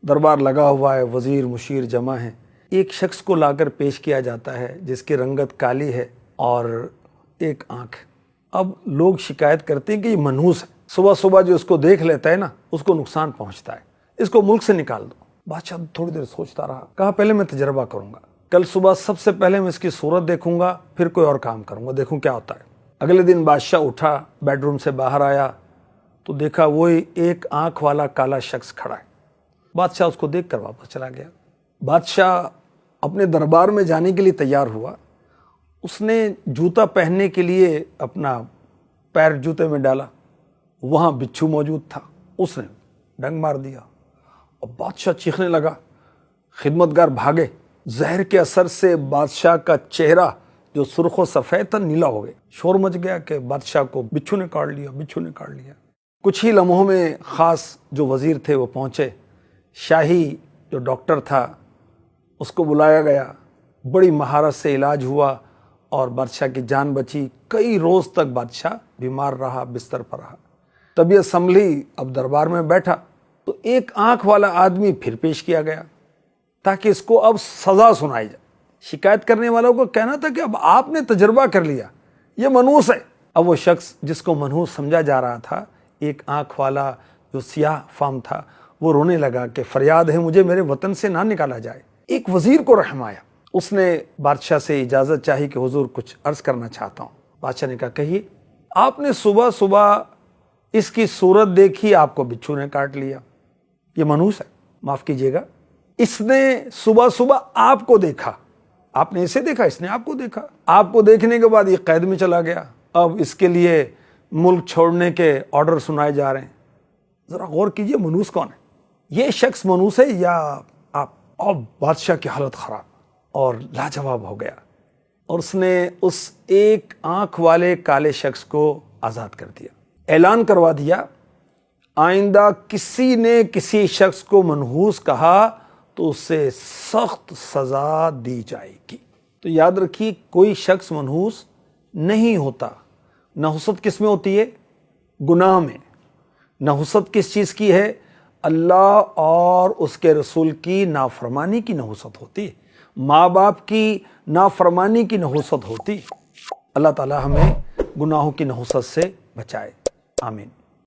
دربار لگا ہوا ہے، وزیر مشیر جمع ہیں، ایک شخص کو لا کر پیش کیا جاتا ہے جس کی رنگت کالی ہے اور ایک آنکھ۔ اب لوگ شکایت کرتے ہیں کہ یہ منحوس ہے، صبح صبح جو اس کو دیکھ لیتا ہے نا اس کو نقصان پہنچتا ہے، اس کو ملک سے نکال دو۔ بادشاہ تھوڑی دیر سوچتا رہا، کہا پہلے میں تجربہ کروں گا، کل صبح سب سے پہلے میں اس کی صورت دیکھوں گا، پھر کوئی اور کام کروں گا، دیکھوں کیا ہوتا ہے۔ اگلے دن بادشاہ اٹھا، بیڈ روم سے باہر آیا تو دیکھا وہی ایک آنکھ والا کالا شخص کھڑا ہے۔ بادشاہ اس کو دیکھ کر واپس چلا گیا۔ بادشاہ اپنے دربار میں جانے کے لیے تیار ہوا، اس نے جوتا پہننے کے لیے اپنا پیر جوتے میں ڈالا، وہاں بچھو موجود تھا، اس نے ڈنگ مار دیا اور بادشاہ چیخنے لگا۔ خدمتگار بھاگے، زہر کے اثر سے بادشاہ کا چہرہ جو سرخ و سفید تھا نیلا ہو گیا۔ شور مچ گیا کہ بادشاہ کو بچھو نے کاٹ لیا، بچھو نے کاٹ لیا۔ کچھ ہی لمحوں میں خاص جو وزیر تھے وہ پہنچے، شاہی جو ڈاکٹر تھا اس کو بلایا گیا، بڑی مہارت سے علاج ہوا اور بادشاہ کی جان بچی۔ کئی روز تک بادشاہ بیمار رہا، بستر پر رہا۔ طبیعت سنبھلی، اب دربار میں بیٹھا تو ایک آنکھ والا آدمی پھر پیش کیا گیا تاکہ اس کو اب سزا سنائی جائے۔ شکایت کرنے والوں کو کہنا تھا کہ اب آپ نے تجربہ کر لیا، یہ منحوس ہے۔ اب وہ شخص جس کو منحوس سمجھا جا رہا تھا، ایک آنکھ والا جو سیاہ فام تھا، وہ رونے لگا کہ فریاد ہے مجھے میرے وطن سے نہ نکالا جائے۔ ایک وزیر کو رحم آیا، اس نے بادشاہ سے اجازت چاہی کہ حضور کچھ عرض کرنا چاہتا ہوں۔ بادشاہ نے کہا کہیے۔ آپ نے صبح صبح اس کی صورت دیکھی، آپ کو بچھو نے کاٹ لیا، یہ منحوس ہے، معاف کیجیے گا۔ اس نے صبح صبح آپ کو دیکھا، آپ نے اسے دیکھا، اس نے آپ کو دیکھا، آپ کو دیکھنے کے بعد یہ قید میں چلا گیا، اب اس کے لیے ملک چھوڑنے کے آرڈر سنائے جا رہے ہیں۔ ذرا غور کیجئے منحوس کون ہے؟ یہ شخص منحوس ہے یا آپ؟ اور بادشاہ کی حالت خراب اور لاجواب ہو گیا اور اس نے اس ایک آنکھ والے کالے شخص کو آزاد کر دیا، اعلان کروا دیا آئندہ کسی نے کسی شخص کو منحوس کہا تو اسے سخت سزا دی جائے گی۔ تو یاد رکھیے کوئی شخص منحوس نہیں ہوتا۔ نحوست کس میں ہوتی ہے؟ گناہ میں۔ نحوست کس چیز کی ہے؟ اللہ اور اس کے رسول کی نافرمانی کی نحوست ہوتی ہے، ماں باپ کی نافرمانی کی نحوست ہوتی ہے۔ اللہ تعالی ہمیں گناہوں کی نحوست سے بچائے، آمین۔